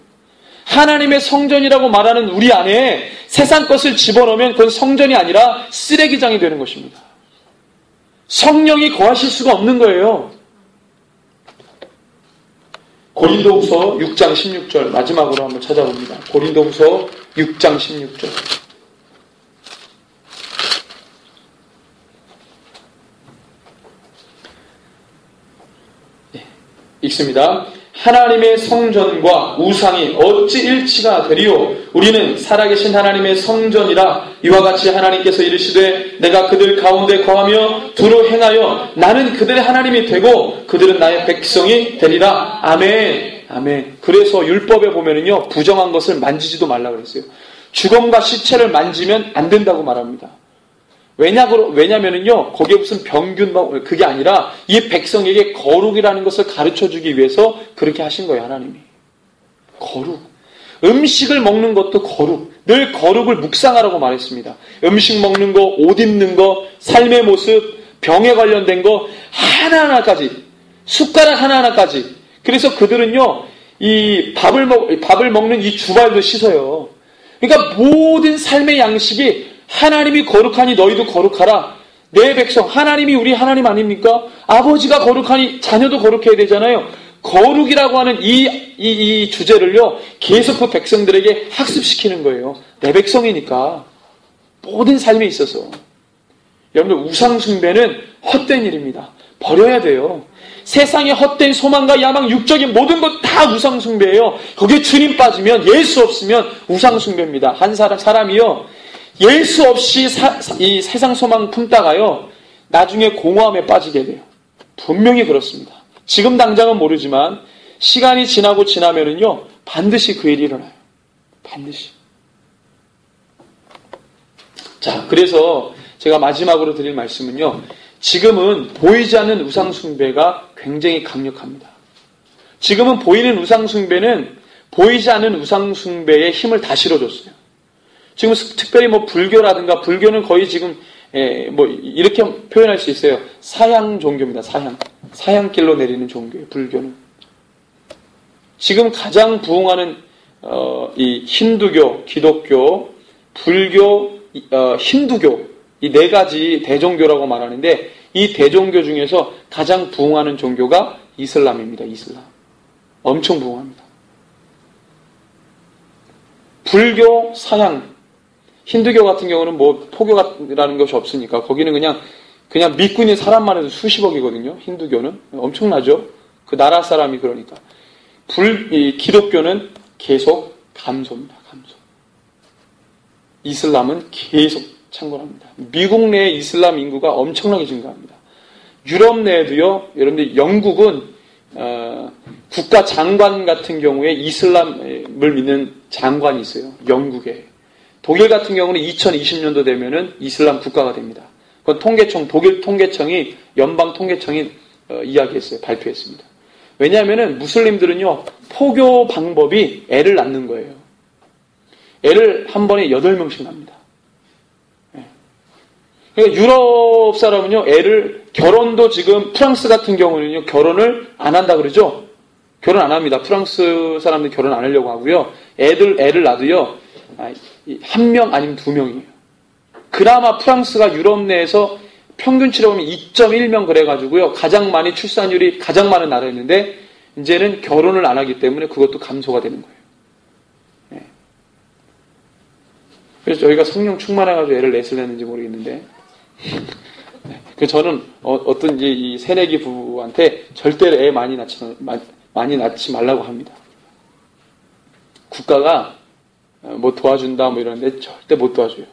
하나님의 성전이라고 말하는 우리 안에 세상 것을 집어넣으면 그건 성전이 아니라 쓰레기장이 되는 것입니다. 성령이 거하실 수가 없는 거예요. 고린도후서 6장 16절 마지막으로 한번 찾아봅니다. 고린도후서 6장 16절. 네, 읽습니다. 하나님의 성전과 우상이 어찌 일치가 되리요? 우리는 살아계신 하나님의 성전이라. 이와 같이 하나님께서 이르시되 내가 그들 가운데 거하며 두루 행하여 나는 그들의 하나님이 되고 그들은 나의 백성이 되리라. 아멘. 아멘. 그래서 율법에 보면은요, 부정한 것을 만지지도 말라 그랬어요. 죽음과 시체를 만지면 안 된다고 말합니다. 왜냐면은요, 거기에 무슨 병균, 그게 아니라 이 백성에게 거룩이라는 것을 가르쳐 주기 위해서 그렇게 하신 거예요, 하나님이. 거룩. 음식을 먹는 것도 거룩. 늘 거룩을 묵상하라고 말했습니다. 음식 먹는 거, 옷 입는 거, 삶의 모습, 병에 관련된 거 하나하나까지, 숟가락 하나하나까지. 그래서 그들은요, 이 밥을 먹는 이 주발도 씻어요. 그러니까 모든 삶의 양식이 하나님이 거룩하니 너희도 거룩하라. 내 백성, 하나님이 우리 하나님 아닙니까? 아버지가 거룩하니 자녀도 거룩해야 되잖아요. 거룩이라고 하는 이 주제를요, 계속 그 백성들에게 학습시키는 거예요. 내 백성이니까. 모든 삶에 있어서. 여러분들, 우상숭배는 헛된 일입니다. 버려야 돼요. 세상의 헛된 소망과 야망, 육적인 모든 것 다 우상숭배예요. 거기에 주님 빠지면, 예수 없으면 우상숭배입니다. 한 사람이요, 예수 없이 이 세상 소망 품다가요, 나중에 공허함에 빠지게 돼요. 분명히 그렇습니다. 지금 당장은 모르지만 시간이 지나면은요, 반드시 그 일이 일어나요. 반드시. 자, 그래서 제가 마지막으로 드릴 말씀은요, 지금은 보이지 않는 우상숭배가 굉장히 강력합니다. 지금은 보이는 우상숭배는 보이지 않는 우상숭배의 힘을 다 실어줬어요. 지금 특별히 불교라든가, 불교는 거의 지금 이렇게 표현할 수 있어요. 사향 종교입니다. 사향길로 내리는 종교예요. 불교는. 지금 가장 부흥하는 이 힌두교, 기독교, 불교, 힌두교, 이 네 가지 대종교라고 말하는데, 이 대종교 중에서 가장 부흥하는 종교가 이슬람입니다. 이슬람. 엄청 부흥합니다. 불교, 사향, 힌두교 같은 경우는 포교라는 것이 없으니까 거기는 그냥 믿고 있는 사람만 해도 수십억이거든요. 힌두교는 엄청나죠. 그 나라 사람이 그러니까. 기독교는 계속 감소입니다. 감소. 이슬람은 계속 창궐합니다. 미국 내 이슬람 인구가 엄청나게 증가합니다. 유럽 내에도요. 여러분들 영국은 국가 장관 같은 경우에 이슬람을 믿는 장관이 있어요. 영국에. 독일 같은 경우는 2020년도 되면은 이슬람 국가가 됩니다. 그건 독일 통계청이, 연방 통계청이 이야기했어요. 발표했습니다. 왜냐하면은 무슬림들은요, 포교 방법이 애를 낳는 거예요. 애를 한 번에 8명씩 낳습니다. 그러니까 유럽 사람은요, 결혼도 지금 프랑스 같은 경우는요, 결혼을 안 한다 그러죠? 결혼 안 합니다. 프랑스 사람들 결혼 안 하려고 하고요. 애를 낳아도요, 1명 아니면 2명이에요. 그나마 프랑스가 유럽 내에서 평균치로 보면 2.1명 그래가지고요. 가장 많이 출산율이 가장 많은 나라였는데, 이제는 결혼을 안 하기 때문에 그것도 감소가 되는 거예요. 네. 그래서 저희가 성령 충만해가지고 애를 넷을 냈는지 모르겠는데, 네. 저는 어떤 이 새내기 부부한테 절대로 애 많이 낳지 말라고 합니다. 국가가 도와준다 이러는데 절대 못 도와줘요.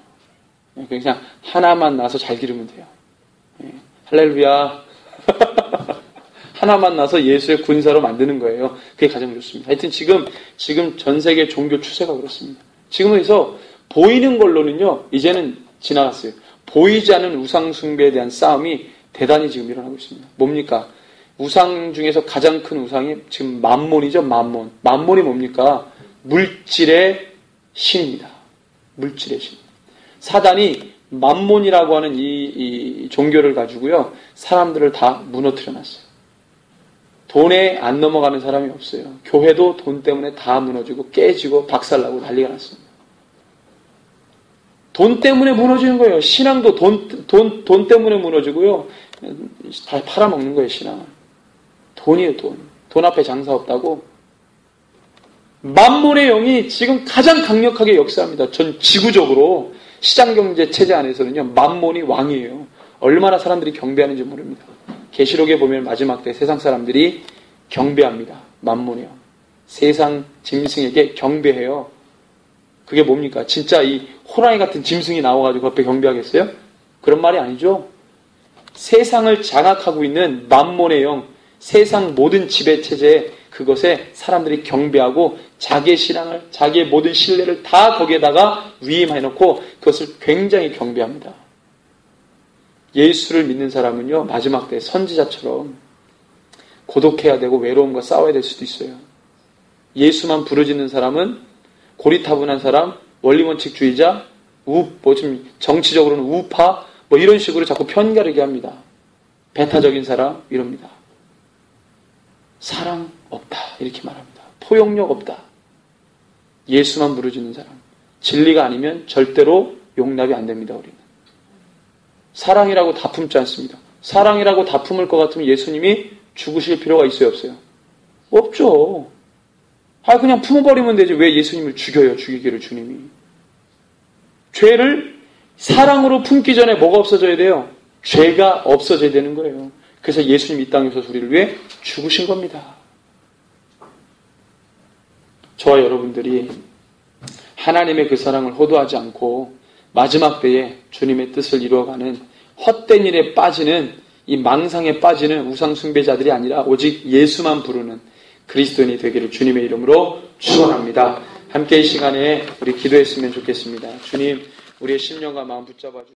그냥 하나만 낳아서 잘 기르면 돼요. 할렐루야. 하나만 낳아서 예수의 군사로 만드는 거예요. 그게 가장 좋습니다. 하여튼 지금 전 세계 종교 추세가 그렇습니다. 지금 그래서 보이는 걸로는요, 이제는 지나갔어요. 보이지 않는 우상 숭배에 대한 싸움이 대단히 지금 일어나고 있습니다. 뭡니까? 우상 중에서 가장 큰 우상이 지금 만몬이죠. 만몬이 뭡니까? 물질의 신입니다. 물질의 신. 사단이 만몬이라고 하는 이 종교를 가지고요, 사람들을 다 무너뜨려 놨어요. 돈에 안 넘어가는 사람이 없어요. 교회도 돈 때문에 다 무너지고 깨지고 박살나고 난리가 났습니다. 돈 때문에 무너지는 거예요. 신앙도 돈 때문에 무너지고요. 다 팔아먹는 거예요, 신앙은. 돈이에요, 돈. 돈 앞에 장사 없다고. 만몬의 영이 지금 가장 강력하게 역사합니다. 전 지구적으로 시장경제 체제 안에서는요, 만몬이 왕이에요. 얼마나 사람들이 경배하는지 모릅니다. 계시록에 보면 마지막 때 세상 사람들이 경배합니다. 만몬의 영. 세상 짐승에게 경배해요. 그게 뭡니까? 진짜 이 호랑이 같은 짐승이 나와가지고 옆에 경배하겠어요? 그런 말이 아니죠. 세상을 장악하고 있는 만몬의 영, 세상 모든 지배체제에 그것에 사람들이 경배하고 자기의 신앙을, 자기의 모든 신뢰를 다 거기에다가 위임해놓고 그것을 굉장히 경배합니다. 예수를 믿는 사람은요, 마지막 때 선지자처럼 고독해야 되고 외로움과 싸워야 될 수도 있어요. 예수만 부르짖는 사람은 고리타분한 사람, 원리원칙주의자, 좀 정치적으로는 우파, 이런 식으로 자꾸 편가르게 합니다. 배타적인 사람, 이럽니다. 사랑 없다, 이렇게 말합니다. 포용력 없다. 예수만 부르짖는 사람. 진리가 아니면 절대로 용납이 안 됩니다, 우리는. 사랑이라고 다 품지 않습니다. 사랑이라고 다 품을 것 같으면 예수님이 죽으실 필요가 있어요, 없어요? 없죠. 그냥 품어버리면 되지. 왜 예수님을 죽여요, 죽이기를 주님이. 죄를 사랑으로 품기 전에 뭐가 없어져야 돼요? 죄가 없어져야 되는 거예요. 그래서 예수님 이 땅에 오셔서 우리를 위해 죽으신 겁니다. 저와 여러분들이 하나님의 그 사랑을 호도하지 않고 마지막 때에 주님의 뜻을 이루어가는 헛된 일에 빠지는, 이 망상에 빠지는 우상 숭배자들이 아니라 오직 예수만 부르는 그리스도인이 되기를 주님의 이름으로 축원합니다. 함께 이 시간에 우리 기도했으면 좋겠습니다. 주님, 우리의 심령과 마음 붙잡아 주시옵소서.